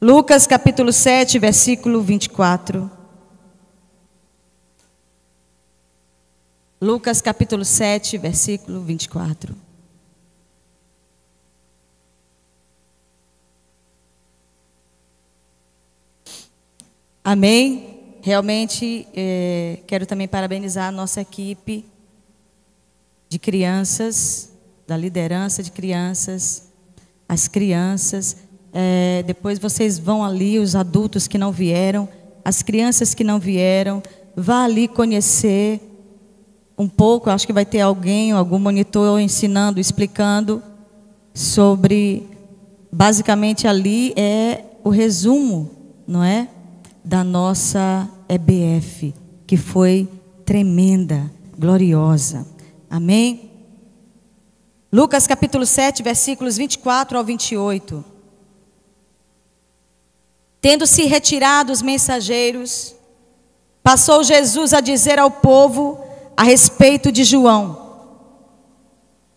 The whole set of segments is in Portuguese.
Lucas capítulo 7, versículo 24. Lucas capítulo 7, versículo 24. Amém? Realmente, quero também parabenizar a nossa equipe de crianças, da liderança de crianças, as crianças. Depois vocês vão ali, os adultos que não vieram, as crianças que não vieram, vá ali conhecer um pouco. Acho que vai ter algum monitor ensinando, explicando sobre, basicamente ali é o resumo, não é? Da nossa EBF, que foi tremenda, gloriosa. Amém? Lucas capítulo 7, versículos 24 ao 28. Tendo-se retirado os mensageiros, passou Jesus a dizer ao povo a respeito de João.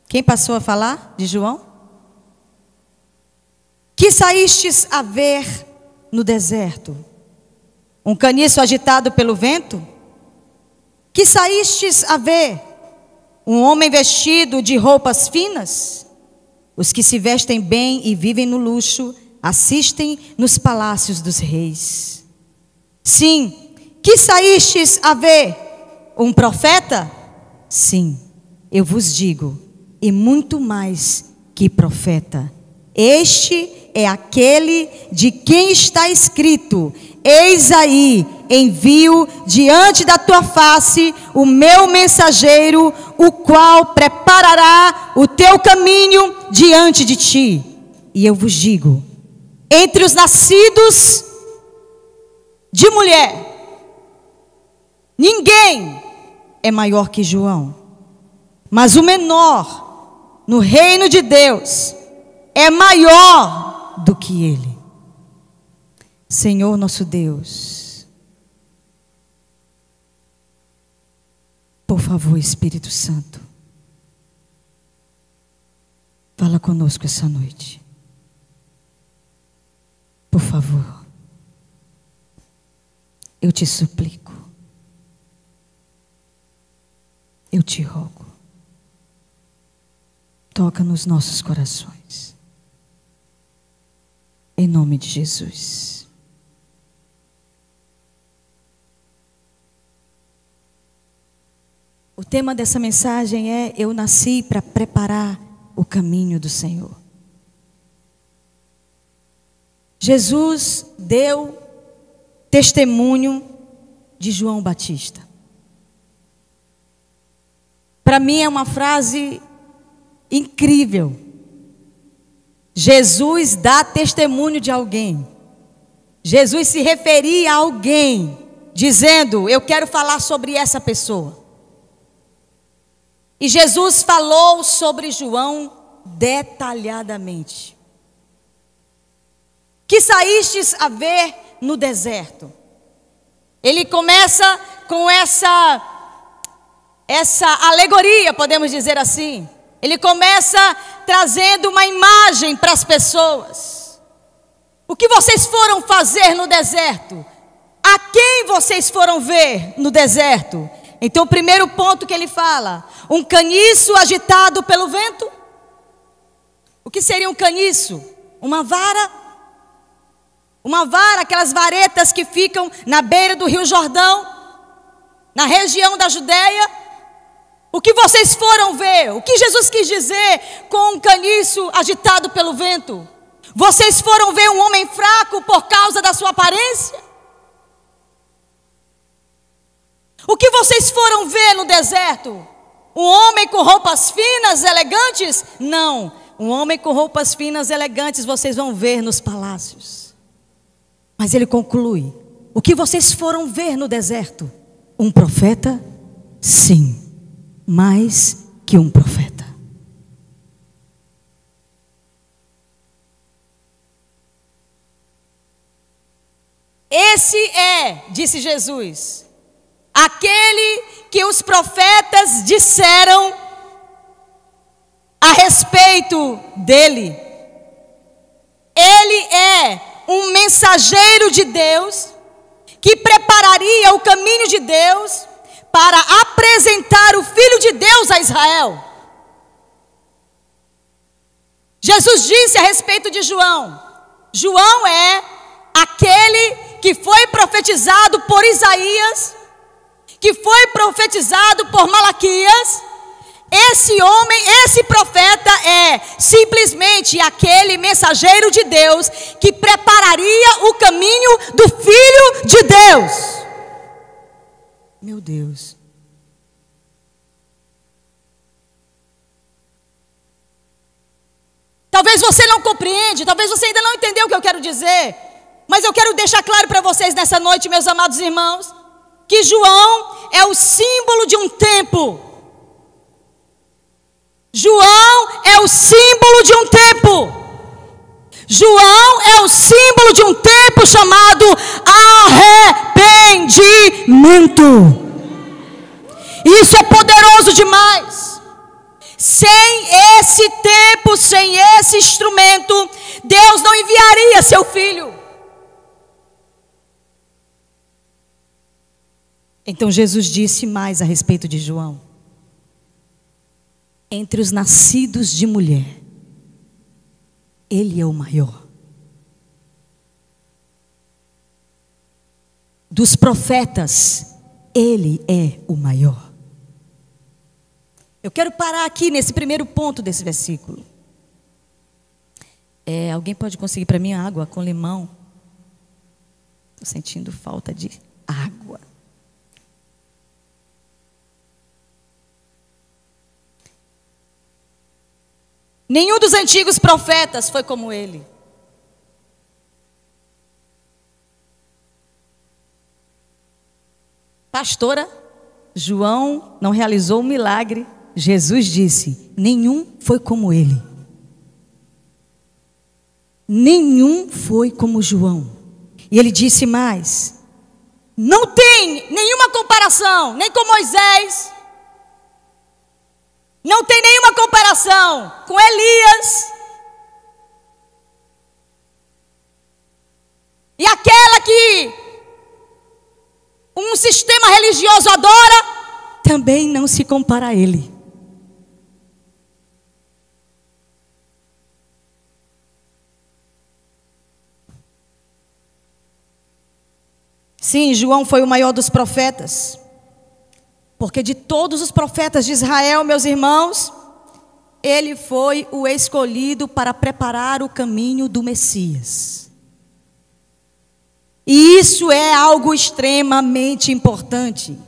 Quem passou a falar de João? Que saístes a ver no deserto? Um caniço agitado pelo vento? Que saístes a ver? Um homem vestido de roupas finas? Os que se vestem bem e vivem no luxo assistem nos palácios dos reis. Sim, que saístes a ver? Um profeta? Sim, eu vos digo, e muito mais que profeta. Este é aquele de quem está escrito: eis aí, envio diante da tua face o meu mensageiro, o qual preparará o teu caminho diante de ti. E eu vos digo, entre os nascidos de mulher, ninguém é maior que João. Mas o menor no reino de Deus é maior do que ele. Senhor nosso Deus, por favor, Espírito Santo, fala conosco essa noite. Por favor, eu te suplico, eu te rogo, toca nos nossos corações, em nome de Jesus. O tema dessa mensagem é: eu nasci para preparar o caminho do Senhor. Jesus deu testemunho de João Batista. Para mim é uma frase incrível. Jesus dá testemunho de alguém. Jesus se referia a alguém, dizendo: eu quero falar sobre essa pessoa. E Jesus falou sobre João detalhadamente. Que saístes a ver no deserto? Ele começa com essa alegoria, podemos dizer assim. Ele começa trazendo uma imagem para as pessoas. O que vocês foram fazer no deserto? A quem vocês foram ver no deserto? Então o primeiro ponto que ele fala: um caniço agitado pelo vento. O que seria um caniço? Uma vara. Uma vara, aquelas varetas que ficam na beira do Rio Jordão, na região da Judeia. O que vocês foram ver? O que Jesus quis dizer com um caniço agitado pelo vento? Vocês foram ver um homem fraco por causa da sua aparência? O que vocês foram ver no deserto? Um homem com roupas finas, elegantes? Não, um homem com roupas finas, elegantes vocês vão ver nos palácios. Mas ele conclui: o que vocês foram ver no deserto? Um profeta? Sim, mais que um profeta. Esse é, disse Jesus, aquele que os profetas disseram a respeito dele. Ele é um mensageiro mensageiro de Deus, que prepararia o caminho de Deus para apresentar o Filho de Deus a Israel. Jesus disse a respeito de João: João é aquele que foi profetizado por Isaías, que foi profetizado por Malaquias. Esse homem, esse profeta é simplesmente aquele mensageiro de Deus que prepararia o caminho do Filho de Deus. Meu Deus. Talvez você não compreende, talvez você ainda não entendeu o que eu quero dizer, mas eu quero deixar claro para vocês nessa noite, meus amados irmãos, que João é o símbolo de um tempo. João é o símbolo de um tempo. João é o símbolo de um tempo chamado arrependimento. Isso é poderoso demais. Sem esse tempo, sem esse instrumento, Deus não enviaria seu filho. Então Jesus disse mais a respeito de João: entre os nascidos de mulher, ele é o maior. Dos profetas, ele é o maior. Eu quero parar aqui nesse primeiro ponto desse versículo. Alguém pode conseguir para mim água com limão? Estou sentindo falta de água. Nenhum dos antigos profetas foi como ele. Pastora, João não realizou um milagre. Jesus disse: nenhum foi como ele. Nenhum foi como João. E ele disse mais: não tem nenhuma comparação, nem com Moisés. Não tem nenhuma comparação com Elias. E aquela que um sistema religioso adora, também não se compara a ele. Sim, João foi o maior dos profetas. Porque de todos os profetas de Israel, meus irmãos, ele foi o escolhido para preparar o caminho do Messias. E isso é algo extremamente importante.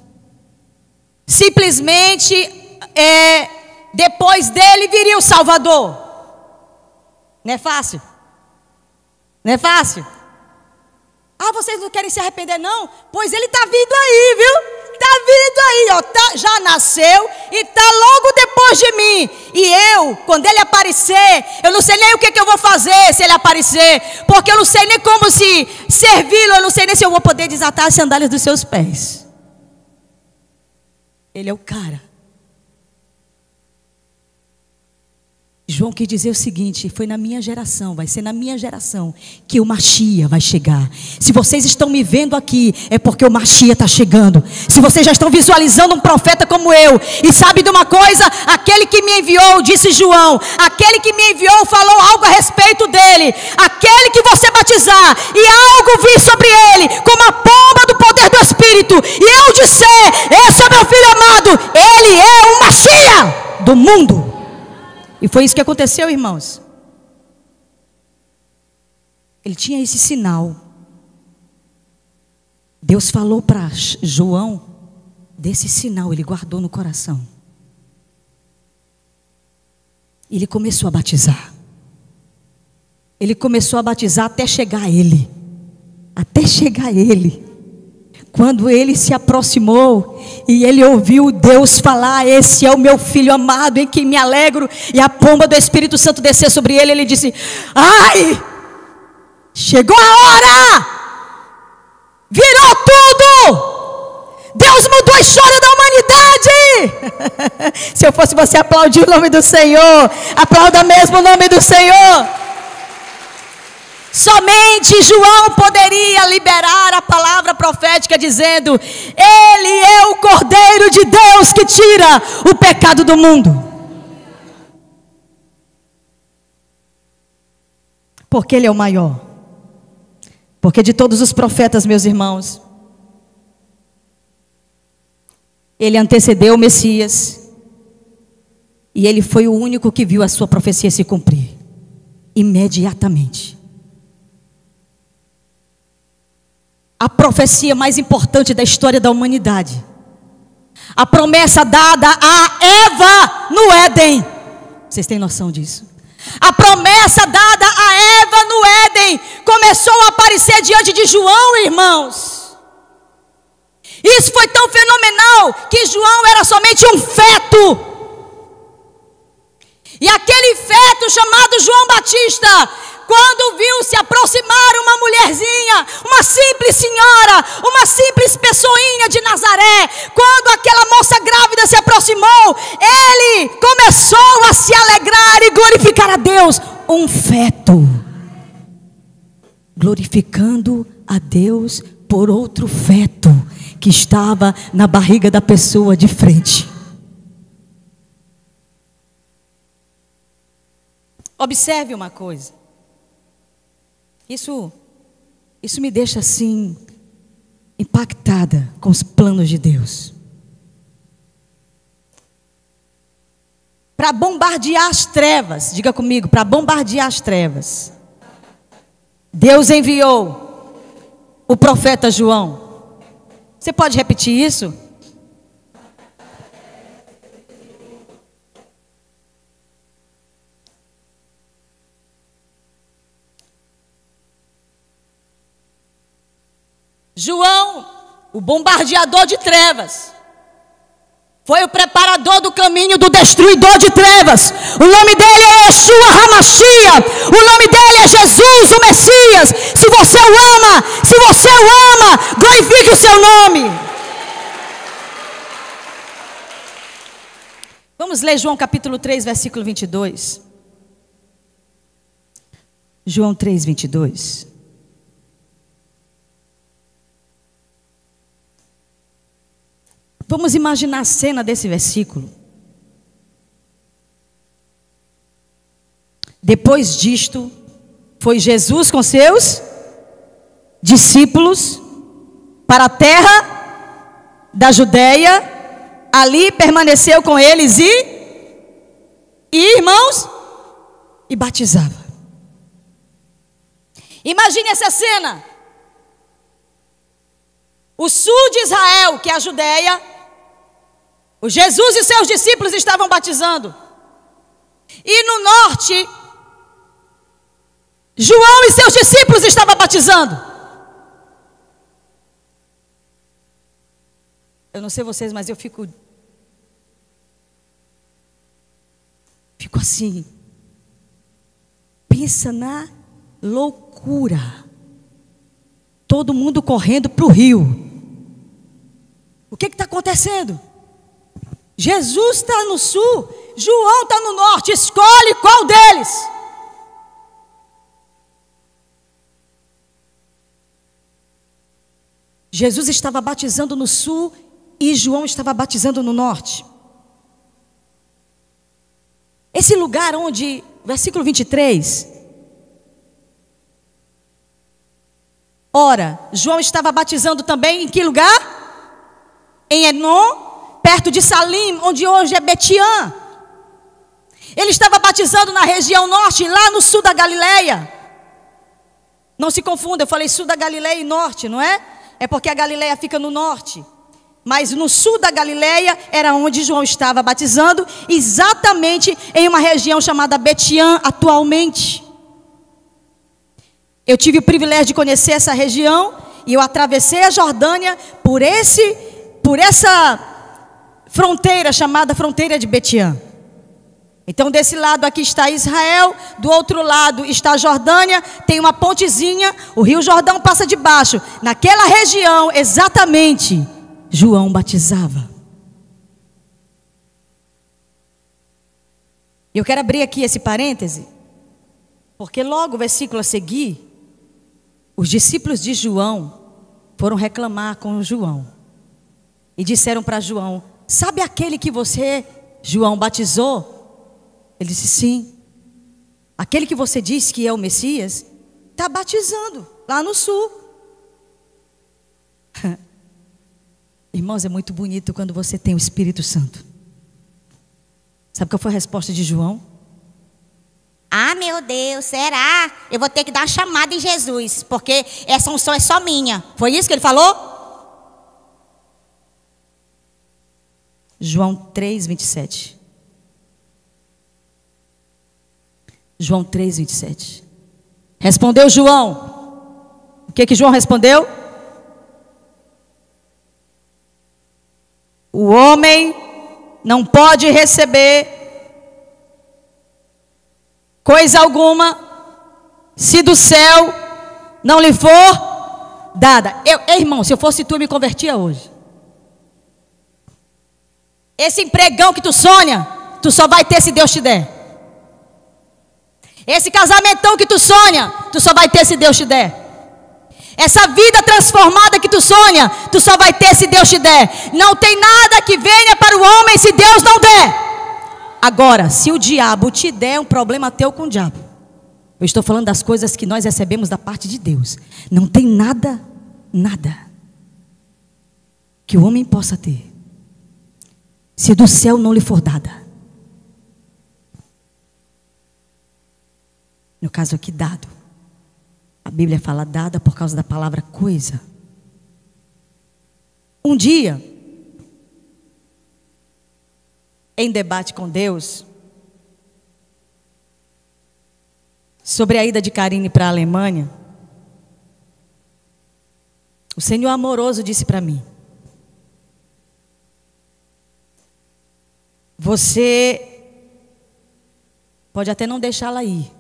Simplesmente, depois dele viria o Salvador. Não é fácil? Não é fácil? Ah, vocês não querem se arrepender não? Pois ele está vindo aí, viu? Está vindo aí, ó, já nasceu e está logo depois de mim. E eu, quando ele aparecer, eu não sei nem o que eu vou fazer se ele aparecer, porque eu não sei nem como se servi-lo, eu não sei nem se eu vou poder desatar as sandálias dos seus pés. Ele é o cara. João quis dizer o seguinte: foi na minha geração, vai ser na minha geração que o Mashiach vai chegar. Se vocês estão me vendo aqui, é porque o Mashiach está chegando. Se vocês já estão visualizando um profeta como eu, e sabe de uma coisa? Aquele que me enviou, disse João, aquele que me enviou falou algo a respeito dele. Aquele que você batizar e algo vir sobre ele, como a pomba do poder do Espírito, e eu disser: esse é meu filho amado, ele é o Mashiach do mundo. E foi isso que aconteceu, irmãos. Ele tinha esse sinal. Deus falou para João desse sinal, ele guardou no coração. Ele começou a batizar. Ele começou a batizar até chegar a ele. Até chegar a ele. Quando ele se aproximou e ele ouviu Deus falar: esse é o meu filho amado em quem me alegro, e a pomba do Espírito Santo descer sobre ele, ele disse: ai, chegou a hora, virou tudo, Deus mudou a história da humanidade. Se eu fosse você aplaudir o nome do Senhor, aplauda mesmo o nome do Senhor. Somente João poderia liberar a palavra profética dizendo: Ele é o Cordeiro de Deus que tira o pecado do mundo. Porque Ele é o maior. Porque de todos os profetas, meus irmãos, Ele antecedeu o Messias. E Ele foi o único que viu a sua profecia se cumprir. Imediatamente. A profecia mais importante da história da humanidade. A promessa dada a Eva no Éden. Vocês têm noção disso? A promessa dada a Eva no Éden começou a aparecer diante de João, irmãos. Isso foi tão fenomenal que João era somente um feto. E aquele feto chamado João Batista, quando viu se aproximar uma mulherzinha, uma simples senhora, uma simples pessoinha de Nazaré, quando aquela moça grávida se aproximou, ele começou a se alegrar e glorificar a Deus. Um feto, glorificando a Deus por outro feto que estava na barriga da pessoa de frente. Observe uma coisa. Isso me deixa assim, impactada com os planos de Deus. Para bombardear as trevas, diga comigo, para bombardear as trevas, Deus enviou o profeta João. Você pode repetir isso? João, o bombardeador de trevas, foi o preparador do caminho do destruidor de trevas. O nome dele é Yeshua HaMashiach. O nome dele é Jesus, o Messias. Se você o ama, glorifique o seu nome. Vamos ler João capítulo 3, versículo 22. João 3, 22. Vamos imaginar a cena desse versículo. Depois disto, foi Jesus com seus discípulos para a terra da Judeia. Ali permaneceu com eles e irmãos, e batizava. Imagine essa cena. O sul de Israel, que é a Judeia, o Jesus e seus discípulos estavam batizando. E no norte, João e seus discípulos estavam batizando. Eu não sei vocês, mas eu fico assim. Pensa na loucura. Todo mundo correndo para o rio. O que está acontecendo? Jesus está no sul, João está no norte. Escolhe qual deles. Jesus estava batizando no sul e João estava batizando no norte. Esse lugar onde, versículo 23. Ora, João estava batizando também em que lugar? Em Enom, perto de Salim, onde hoje é Betiã. Ele estava batizando na região norte, lá no sul da Galileia. Não se confunda, eu falei sul da Galileia e norte, não é? É porque a Galileia fica no norte. Mas no sul da Galileia era onde João estava batizando, exatamente em uma região chamada Betiã atualmente. Eu tive o privilégio de conhecer essa região e eu atravessei a Jordânia por essa fronteira chamada fronteira de Betiã. Então desse lado aqui está Israel, do outro lado está a Jordânia, tem uma pontezinha, o rio Jordão passa debaixo. Naquela região exatamente João batizava. Eu quero abrir aqui esse parêntese, porque logo o versículo a seguir Os discípulos de João foram reclamar com João e disseram para João: sabe aquele que você, João, batizou? Ele disse: sim. Aquele que você disse que é o Messias está batizando lá no sul. Irmãos, é muito bonito quando você tem o Espírito Santo. Sabe qual foi a resposta de João? Ah, meu Deus, será? Eu vou ter que dar uma chamada em Jesus, porque essa unção é só minha. Foi isso que ele falou? João 3:27. João 3:27. Respondeu João. O que João respondeu? O homem não pode receber coisa alguma se do céu não lhe for dada. Irmão, se eu fosse tu, eu me convertia hoje. Esse empregão que tu sonha, tu só vai ter se Deus te der. Esse casamentão que tu sonha, tu só vai ter se Deus te der. Essa vida transformada que tu sonha, tu só vai ter se Deus te der. Não tem nada que venha para o homem se Deus não der. Agora, se o diabo te der, um problema teu com o diabo. Eu estou falando das coisas que nós recebemos da parte de Deus. Não tem nada que o homem possa ter se do céu não lhe for dada. No caso aqui, dado. A Bíblia fala dada por causa da palavra coisa. Um dia, em debate com Deus, sobre a ida de Karine para a Alemanha, o Senhor amoroso disse para mim: você pode até não deixá-la ir.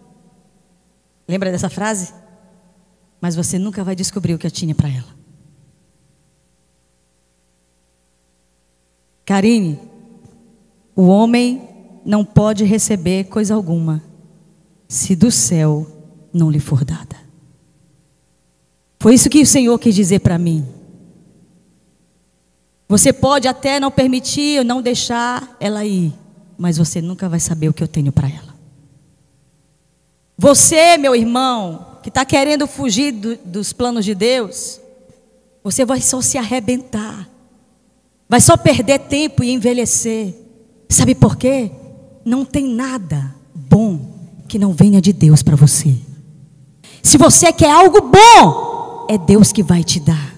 Lembra dessa frase? Mas você nunca vai descobrir o que eu tinha para ela. Karine, o homem não pode receber coisa alguma se do céu não lhe for dada. Foi isso que o Senhor quis dizer para mim. Você pode até não permitir ou não deixar ela ir, mas você nunca vai saber o que eu tenho para ela. Você, meu irmão, que está querendo fugir dos planos de Deus, você vai só se arrebentar, vai só perder tempo e envelhecer. Sabe por quê? Não tem nada bom que não venha de Deus para você. Se você quer algo bom, é Deus que vai te dar.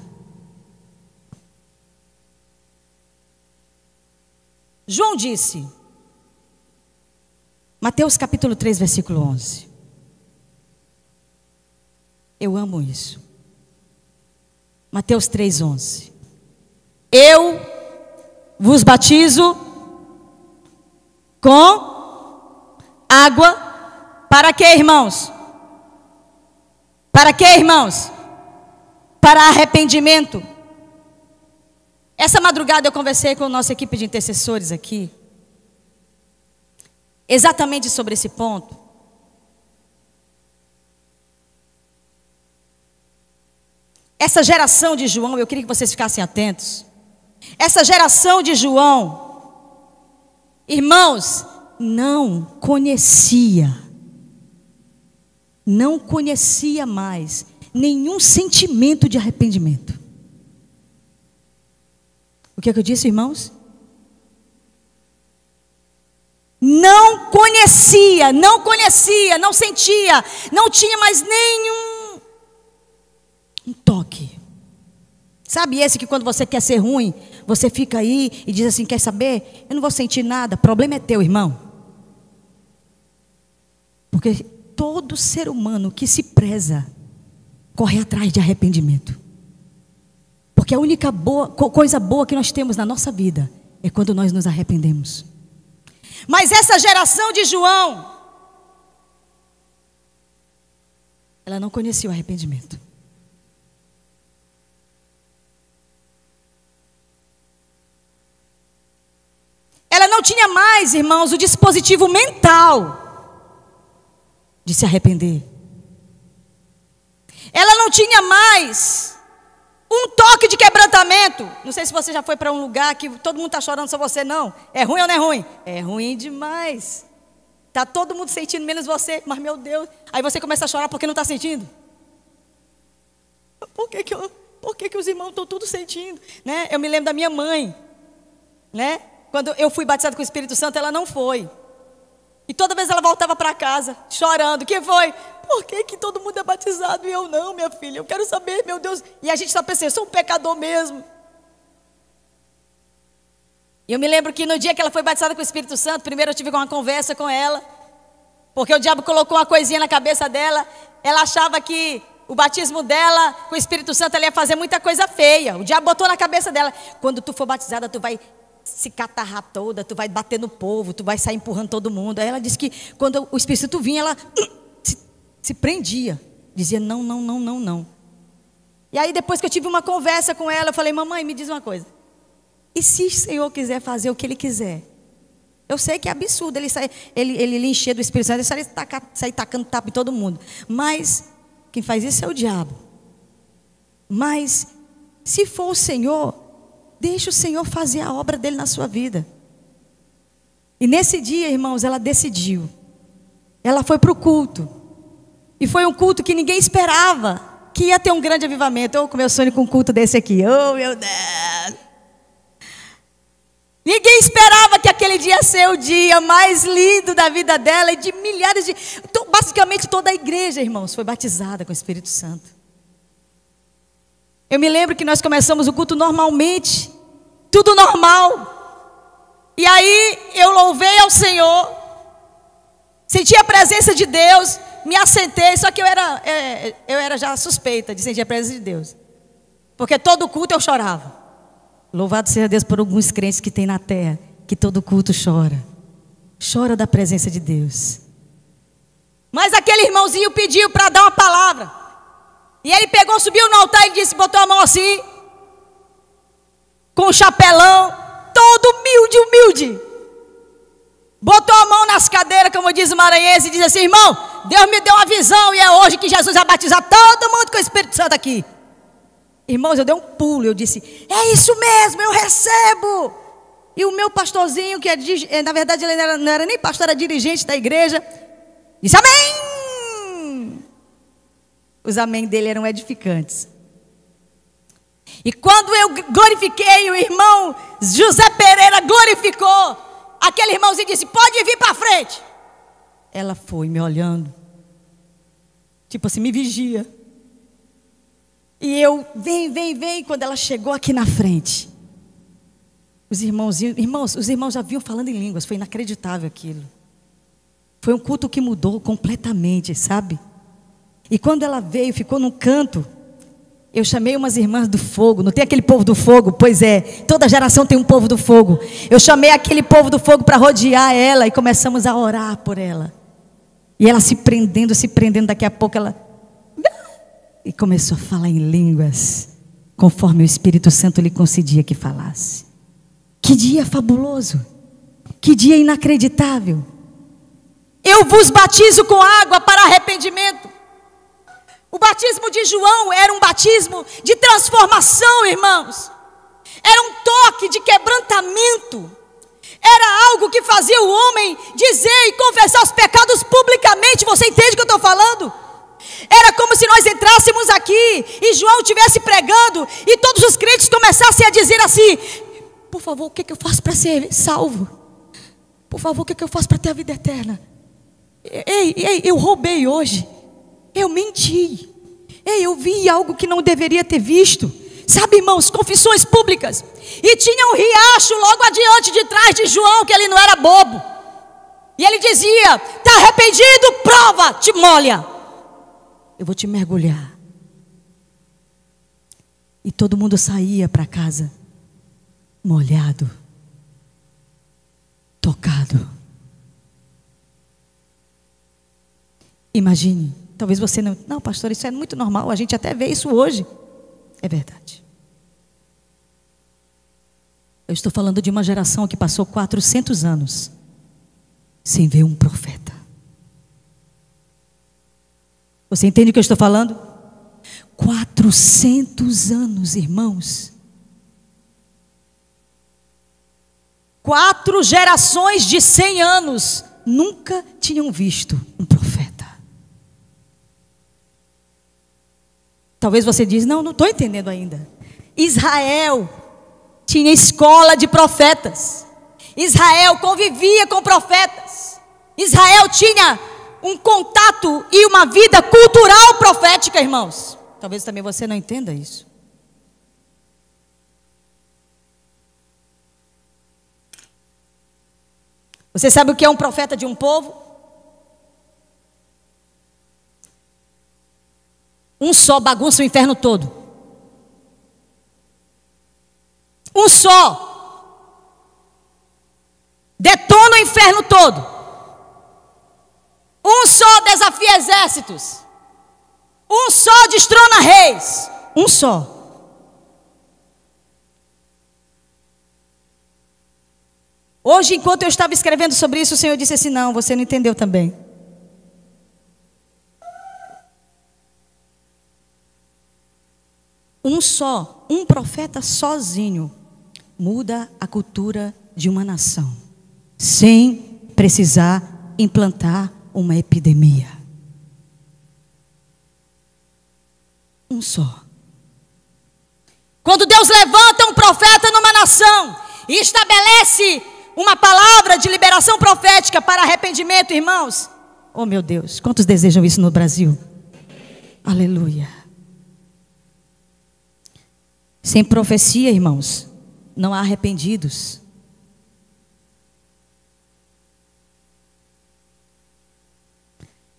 João disse, Mateus capítulo 3, versículo 11. Eu amo isso. Mateus 3, 11. Eu vos batizo com água. Para quê, irmãos? Para quê, irmãos? Para arrependimento. Essa madrugada eu conversei com a nossa equipe de intercessores aqui, exatamente sobre esse ponto. Essa geração de João, eu queria que vocês ficassem atentos. Essa geração de João, irmãos, não conhecia mais nenhum sentimento de arrependimento. O que é que eu disse, irmãos? Não conhecia, não sentia, não tinha mais nenhum toque. Sabe esse que quando você quer ser ruim, você fica aí e diz assim, quer saber? Eu não vou sentir nada, problema é teu, irmão. Porque todo ser humano que se preza, corre atrás de arrependimento. Porque a única coisa boa que nós temos na nossa vida é quando nós nos arrependemos. Mas essa geração de João, ela não conhecia o arrependimento. Ela não tinha mais, irmãos, o dispositivo mental de se arrepender. Ela não tinha mais um toque de quebrantamento. Não sei se você já foi para um lugar que todo mundo está chorando, só você não. É ruim ou não é ruim? É ruim demais. Está todo mundo sentindo, menos você. Mas meu Deus, aí você começa a chorar porque não está sentindo. Por que os irmãos estão todos sentindo? Né? Eu me lembro da minha mãe, né? Quando eu fui batizada com o Espírito Santo, ela não foi. E toda vez ela voltava para casa, chorando. O que foi? Por que todo mundo é batizado e eu não, minha filha? Eu quero saber, meu Deus. E a gente só pensa, eu sou um pecador mesmo. E eu me lembro que no dia que ela foi batizada com o Espírito Santo, primeiro eu tive uma conversa com ela. Porque o diabo colocou uma coisinha na cabeça dela. Ela achava que o batismo dela com o Espírito Santo, ela ia fazer muita coisa feia. O diabo botou na cabeça dela: quando tu for batizada, tu vai se catarrar toda, tu vai bater no povo, tu vai sair empurrando todo mundo. Aí ela disse que quando o Espírito Santo vinha, ela se prendia. Dizia não, não, não, não, não. E aí depois que eu tive uma conversa com ela, eu falei: mamãe, me diz uma coisa. E se o Senhor quiser fazer o que Ele quiser? Eu sei que é absurdo ele encher do Espírito Santo, ele sair tacando tapa em todo mundo. Mas quem faz isso é o diabo. Mas se for o Senhor, deixa o Senhor fazer a obra dele na sua vida. E nesse dia, irmãos, ela decidiu. Ela foi para o culto. E foi um culto que ninguém esperava que ia ter um grande avivamento. Eu com meu sonho com um culto desse aqui. Oh, meu Deus! Ninguém esperava que aquele dia ia ser o dia mais lindo da vida dela e de milhares de... Então, basicamente toda a igreja, irmãos, foi batizada com o Espírito Santo. Eu me lembro que nós começamos o culto normalmente, tudo normal. E aí eu louvei ao Senhor, senti a presença de Deus, me assentei, só que eu era já suspeita de sentir a presença de Deus. Porque todo culto eu chorava. Louvado seja Deus por alguns crentes que tem na terra, que todo culto chora. Chora da presença de Deus. Mas aquele irmãozinho pediu para dar uma palavra. E ele pegou, subiu no altar e disse, botou a mão assim, com um chapelão, todo humilde. Botou a mão nas cadeiras, como diz o maranhense, e diz assim: irmão, Deus me deu uma visão e é hoje que Jesus vai batizar todo mundo com o Espírito Santo aqui. Irmãos, eu dei um pulo, eu disse: é isso mesmo, eu recebo. E o meu pastorzinho, que na verdade ele não era nem pastor, era dirigente da igreja, disse amém. Os amém dele eram edificantes. E quando eu glorifiquei, o irmão José Pereira glorificou. Aquele irmãozinho disse: pode vir para frente. Ela foi me olhando, tipo assim, me vigia. E eu, vem. Quando ela chegou aqui na frente, os irmãos já vinham falando em línguas. Foi inacreditável aquilo. Foi um culto que mudou completamente, sabe? E quando ela veio, ficou num canto, eu chamei umas irmãs do fogo. Não tem aquele povo do fogo? Pois é, toda geração tem um povo do fogo. Eu chamei aquele povo do fogo para rodear ela e começamos a orar por ela. E ela se prendendo, daqui a pouco ela... E começou a falar em línguas, conforme o Espírito Santo lhe concedia que falasse. Que dia fabuloso, que dia inacreditável. Eu vos batizo com água para arrependimento. O batismo de João era um batismo de transformação, irmãos. Era um toque de quebrantamento. Era algo que fazia o homem dizer e confessar os pecados publicamente. Você entende o que eu estou falando? Era como se nós entrássemos aqui e João estivesse pregando e todos os crentes começassem a dizer assim: por favor, o que eu faço para ser salvo? Por favor, o que eu faço para ter a vida eterna? Ei, eu roubei hoje. Eu menti. Ei, eu vi algo que não deveria ter visto. Sabe, irmãos, confissões públicas. E tinha um riacho logo adiante de trás de João, que ele não era bobo. E ele dizia: está arrependido? Prova, te molha. Eu vou te mergulhar. E todo mundo saía para casa molhado, tocado. Imagine, talvez você não, pastor, isso é muito normal, a gente até vê isso hoje. É verdade. Eu estou falando de uma geração que passou 400 anos sem ver um profeta. Você entende o que eu estou falando? 400 anos, irmãos. 4 gerações de 100 anos nunca tinham visto um profeta. Talvez você diz, não estou entendendo ainda. Israel tinha escola de profetas. Israel convivia com profetas. Israel tinha um contato e uma vida cultural profética, irmãos. Talvez também você não entenda isso. Você sabe o que é um profeta de um povo? Um só bagunça o inferno todo. Um só detona o inferno todo. Um só desafia exércitos. Um só destrona reis. Um só. Hoje, enquanto eu estava escrevendo sobre isso, o Senhor disse assim, não, você não entendeu também. Um só, um profeta sozinho, muda a cultura de uma nação, sem precisar implantar uma epidemia. Um só. Quando Deus levanta um profeta numa nação e estabelece uma palavra de liberação profética para arrependimento, irmãos. Oh meu Deus, quantos desejam isso no Brasil? Aleluia. Sem profecia, irmãos, não há arrependidos.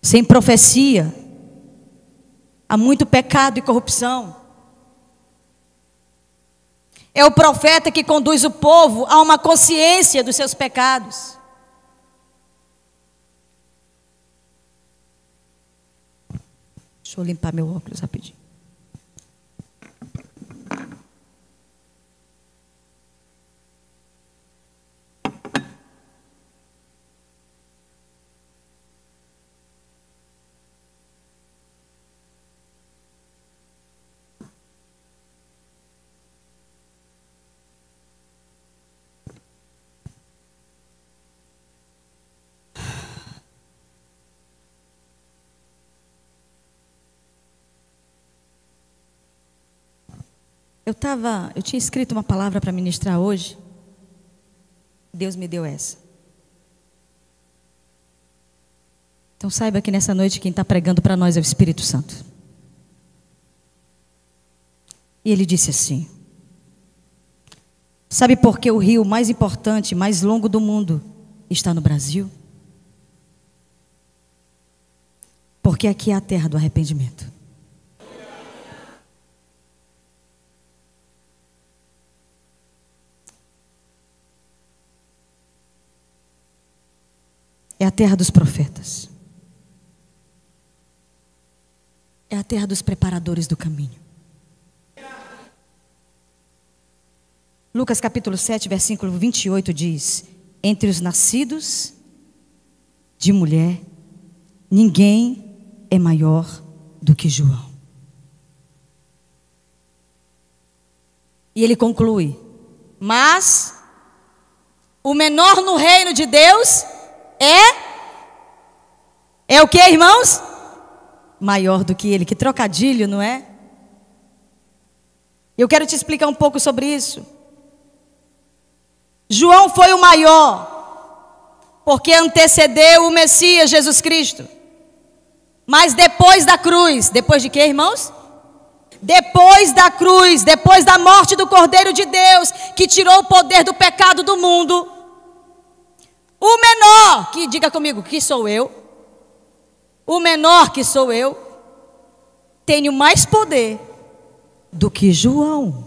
Sem profecia, há muito pecado e corrupção. É o profeta que conduz o povo a uma consciência dos seus pecados. Deixa eu limpar meu óculos rapidinho. Eu tinha escrito uma palavra para ministrar hoje. Deus me deu essa. Então saiba que nessa noite quem está pregando para nós é o Espírito Santo. E ele disse assim: sabe por que o rio mais importante, mais longo do mundo está no Brasil? Porque aqui é a terra do arrependimento. É a terra dos profetas. É a terra dos preparadores do caminho. Lucas capítulo 7, versículo 28 diz: entre os nascidos de mulher, ninguém é maior do que João. E ele conclui: mas o menor no reino de Deus é o que, irmãos? Maior do que ele. Que trocadilho, não é? Eu quero te explicar um pouco sobre isso. João foi o maior, porque antecedeu o Messias Jesus Cristo. Mas depois da cruz, depois de quê, irmãos? Depois da cruz, depois da morte do Cordeiro de Deus, que tirou o poder do pecado do mundo, o menor, que diga comigo, que sou eu, o menor que sou eu, tenho mais poder do que João.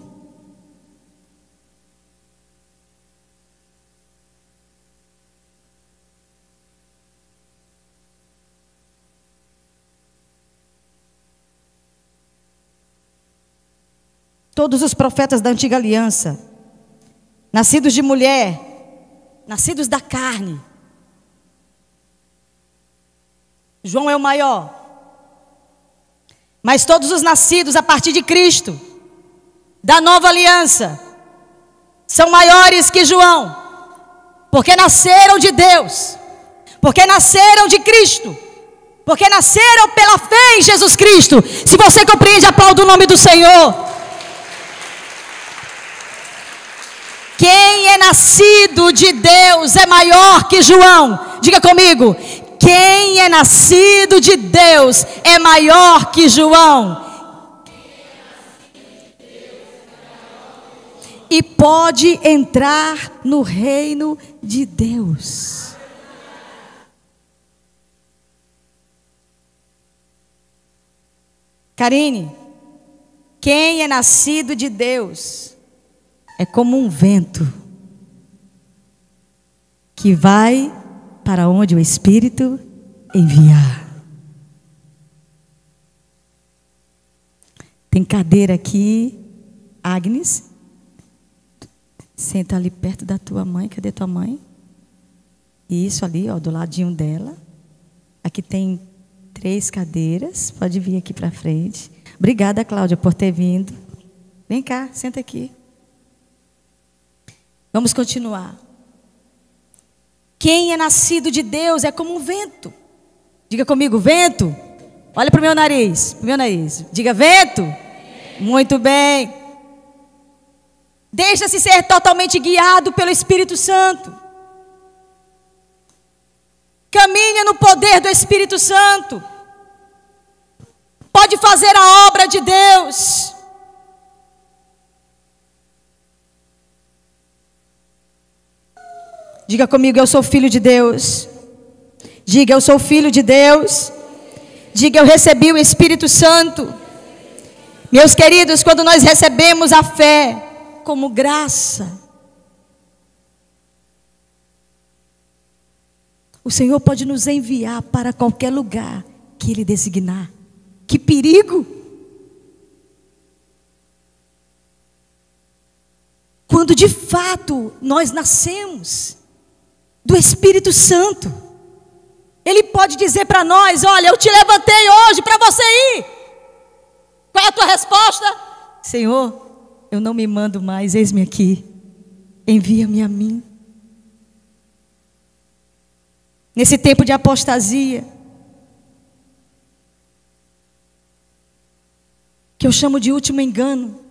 Todos os profetas da antiga aliança, nascidos de mulher, nascidos da carne. João é o maior. Mas todos os nascidos a partir de Cristo, da nova aliança, são maiores que João, porque nasceram de Deus, porque nasceram de Cristo, porque nasceram pela fé em Jesus Cristo. Se você compreende, aplauda o nome do Senhor. Quem é nascido de Deus é maior que João. Diga comigo: quem é nascido de Deus é maior que João. E pode entrar no reino de Deus. Karine, quem é nascido de Deus é como um vento que vai para onde o Espírito enviar. Tem cadeira aqui, Agnes. Senta ali perto da tua mãe. Cadê tua mãe? Isso ali, ó, do ladinho dela. Aqui tem 3 cadeiras. Pode vir aqui para frente. Obrigada, Cláudia, por ter vindo. Vem cá, senta aqui. Vamos continuar. Quem é nascido de Deus é como um vento. Diga comigo, vento. Olha para o meu nariz. Diga, vento. Muito bem. Deixa-se ser totalmente guiado pelo Espírito Santo. Caminha no poder do Espírito Santo. Pode fazer a obra de Deus. Diga comigo, eu sou filho de Deus. Diga, eu sou filho de Deus. Diga, eu recebi o Espírito Santo. Meus queridos, quando nós recebemos a fé como graça, o Senhor pode nos enviar para qualquer lugar que Ele designar. Que perigo! Quando de fato nós nascemos do Espírito Santo, Ele pode dizer para nós: olha, eu te levantei hoje para você ir. Qual é a tua resposta? Senhor, eu não me mando mais, eis-me aqui, envia-me a mim. Nesse tempo de apostasia, que eu chamo de último engano,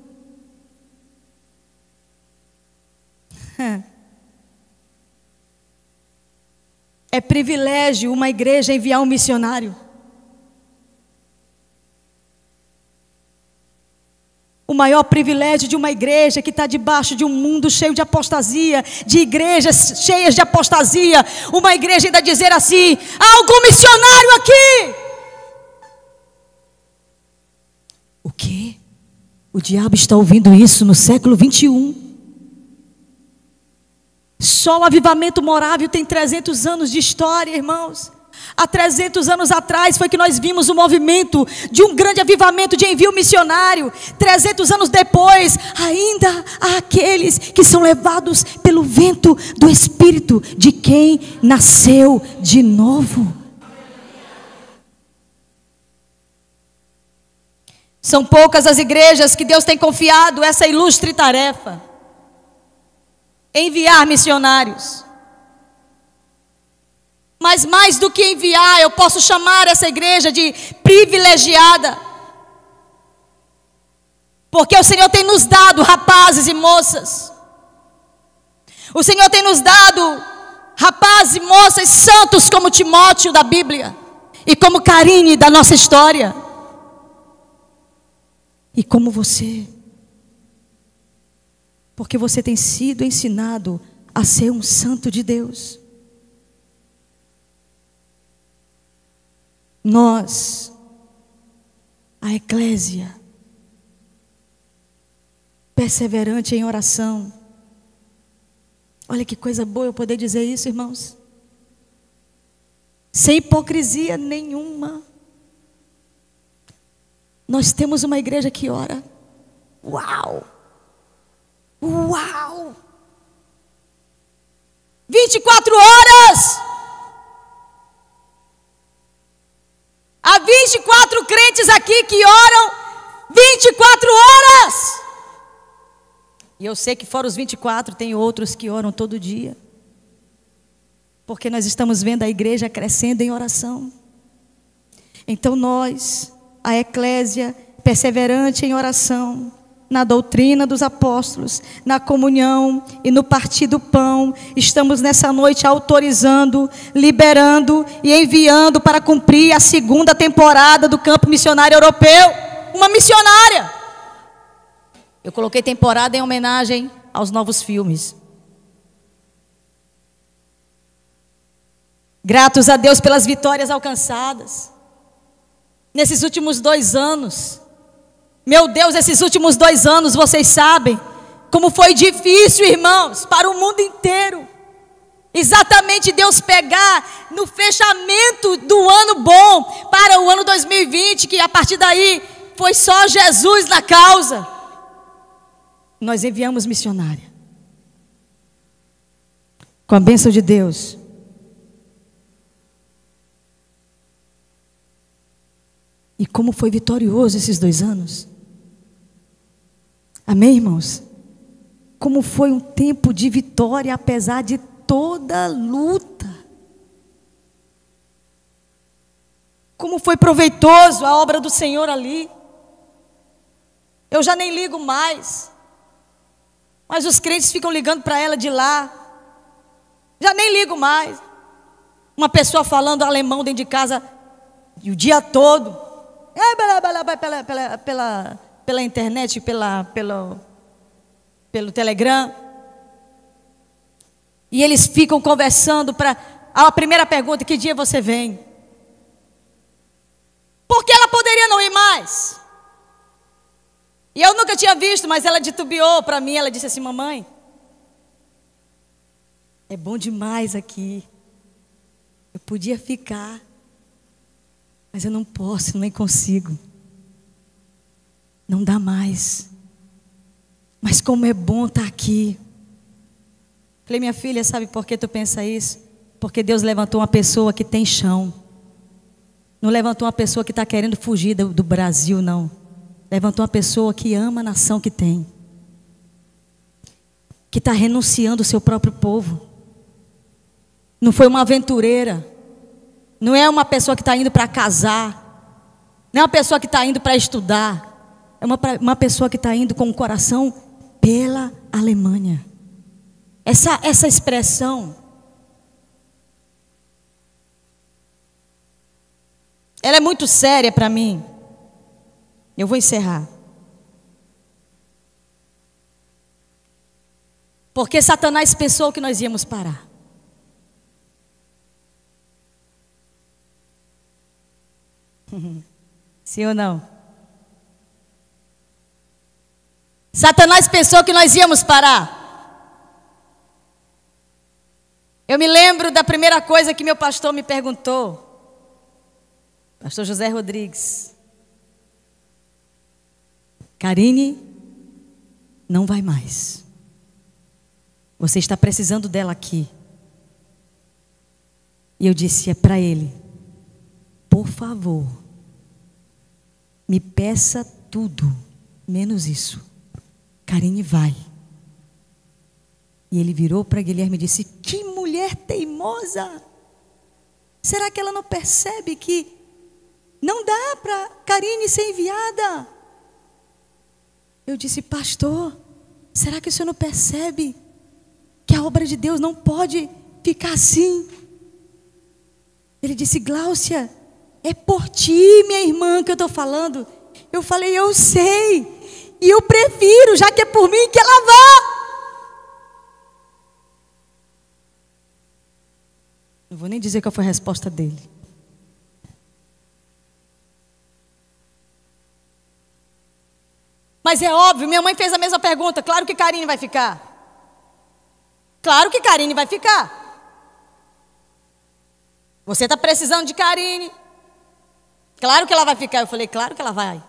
é privilégio uma igreja enviar um missionário. O maior privilégio de uma igreja que está debaixo de um mundo cheio de apostasia, de igrejas cheias de apostasia, uma igreja ainda dizer assim: há algum missionário aqui? O quê? O diabo está ouvindo isso no século 21. Só o avivamento morável tem 300 anos de história, irmãos. Há 300 anos atrás foi que nós vimos o movimento de um grande avivamento de envio missionário. 300 anos depois, ainda há aqueles que são levados pelo vento do Espírito de quem nasceu de novo. São poucas as igrejas que Deus tem confiado essa ilustre tarefa: enviar missionários. Mas mais do que enviar, eu posso chamar essa igreja de privilegiada. Porque o Senhor tem nos dado rapazes e moças. O Senhor tem nos dado rapazes e moças santos como Timóteo da Bíblia. E como Karine da nossa história. E como você. Porque você tem sido ensinado a ser um santo de Deus. Nós, a eclésia, perseverante em oração. Olha que coisa boa eu poder dizer isso, irmãos. Sem hipocrisia nenhuma. Nós temos uma igreja que ora. Uau! Uau! 24 horas! Há 24 crentes aqui que oram 24 horas. E eu sei que fora os 24, tem outros que oram todo dia. Porque nós estamos vendo a igreja crescendo em oração. Então nós, a eclésia perseverante em oração, na doutrina dos apóstolos, na comunhão e no partir do pão, estamos nessa noite autorizando, liberando e enviando para cumprir a 2ª temporada do Campo Missionário Europeu. Uma missionária. Eu coloquei temporada em homenagem aos novos filmes. Gratos a Deus pelas vitórias alcançadas. Nesses últimos 2 anos. Meu Deus, esses últimos 2 anos, vocês sabem como foi difícil, irmãos, para o mundo inteiro. Exatamente Deus pegar no fechamento do ano bom para o ano 2020, que a partir daí foi só Jesus na causa. Nós enviamos missionária. Com a bênção de Deus. E como foi vitorioso esses 2 anos. Amém, irmãos? Como foi um tempo de vitória, apesar de toda luta. Como foi proveitoso a obra do Senhor ali. Eu já nem ligo mais. Mas os crentes ficam ligando para ela de lá. Já nem ligo mais. Uma pessoa falando alemão dentro de casa o dia todo. Pela internet, pelo Telegram. E eles ficam conversando para... A primeira pergunta, que dia você vem? Porque ela poderia não ir mais. E eu nunca tinha visto, mas ela titubeou para mim. Ela disse assim: mamãe, é bom demais aqui. Eu podia ficar, mas eu não posso, nem consigo. Não dá mais. Mas como é bom estar aqui. Falei: minha filha, sabe por que tu pensa isso? Porque Deus levantou uma pessoa que tem chão. Não levantou uma pessoa que está querendo fugir do Brasil, não. Levantou uma pessoa que ama a nação que tem. Que está renunciando o seu próprio povo. Não foi uma aventureira. Não é uma pessoa que está indo para casar. Não é uma pessoa que está indo para estudar. É uma pessoa que está indo com o coração pela Alemanha. Essa expressão, ela é muito séria para mim. Eu vou encerrar. Porque Satanás pensou que nós íamos parar. Sim ou não? Satanás pensou que nós íamos parar. Eu me lembro da primeira coisa que meu pastor me perguntou. Pastor José Rodrigues. Karine, não vai mais. Você está precisando dela aqui. E eu disse para ele: por favor, me peça tudo, menos isso. Karine vai. E ele virou para Guilherme e disse: que mulher teimosa! Será que ela não percebe que não dá para Karine ser enviada? Eu disse: pastor, será que o senhor não percebe que a obra de Deus não pode ficar assim? Ele disse: Gláucia, é por ti, minha irmã, que eu estou falando. Eu falei: eu sei, e eu prefiro, já que é por mim, que ela vá. Não vou nem dizer qual foi a resposta dele. Mas é óbvio, minha mãe fez a mesma pergunta. Claro que Karine vai ficar. Claro que Karine vai ficar. Você está precisando de Karine. Claro que ela vai ficar. Eu falei: claro que ela vai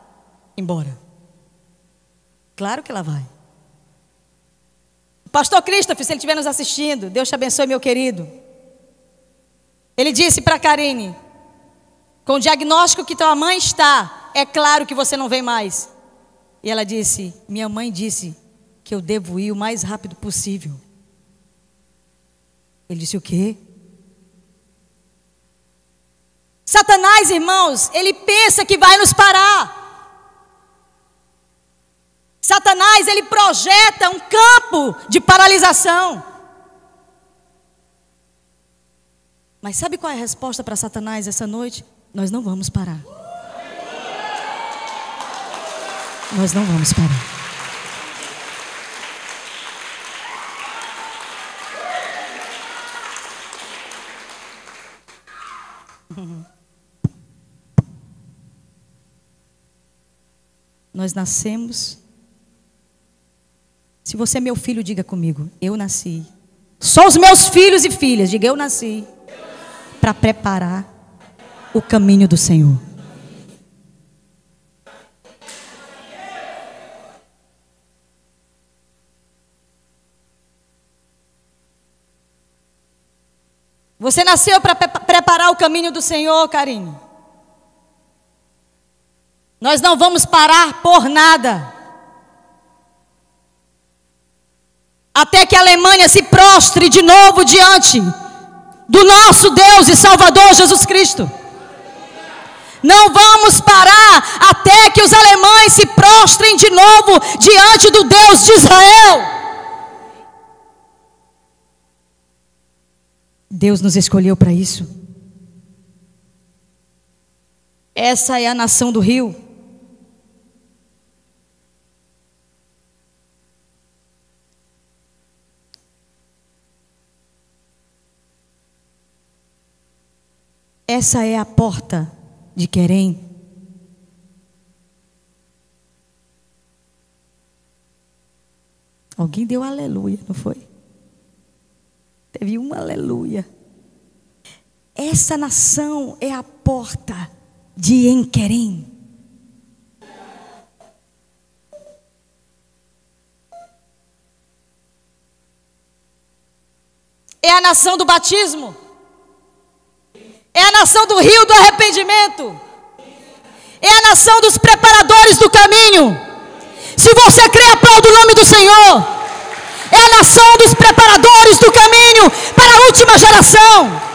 embora. Claro que ela vai. Pastor Christopher, se ele estiver nos assistindo, Deus te abençoe, meu querido. Ele disse para Karine: com o diagnóstico que tua mãe está, é claro que você não vem mais. E ela disse: minha mãe disse que eu devo ir o mais rápido possível. Ele disse: o quê? Satanás, irmãos, ele pensa que vai nos parar. Satanás, ele projeta um campo de paralisação. Mas sabe qual é a resposta para Satanás essa noite? Nós não vamos parar. Nós não vamos parar. Nós nascemos. Se você é meu filho, diga comigo: eu nasci. Só os meus filhos e filhas, diga: eu nasci para preparar o caminho do Senhor. Você nasceu para preparar o caminho do Senhor, carinho. Nós não vamos parar por nada. Até que a Alemanha se prostre de novo diante do nosso Deus e Salvador Jesus Cristo. Não vamos parar até que os alemães se prostrem de novo diante do Deus de Israel. Deus nos escolheu para isso. Essa é a nação do rio. Essa é a porta de Querem. Alguém deu aleluia, não foi? Teve um aleluia. Essa nação é a porta de Enquerem. É a nação do batismo. É a nação do rio do arrependimento. É a nação dos preparadores do caminho. Se você crê, aplauda o nome do Senhor. É a nação dos preparadores do caminho para a última geração.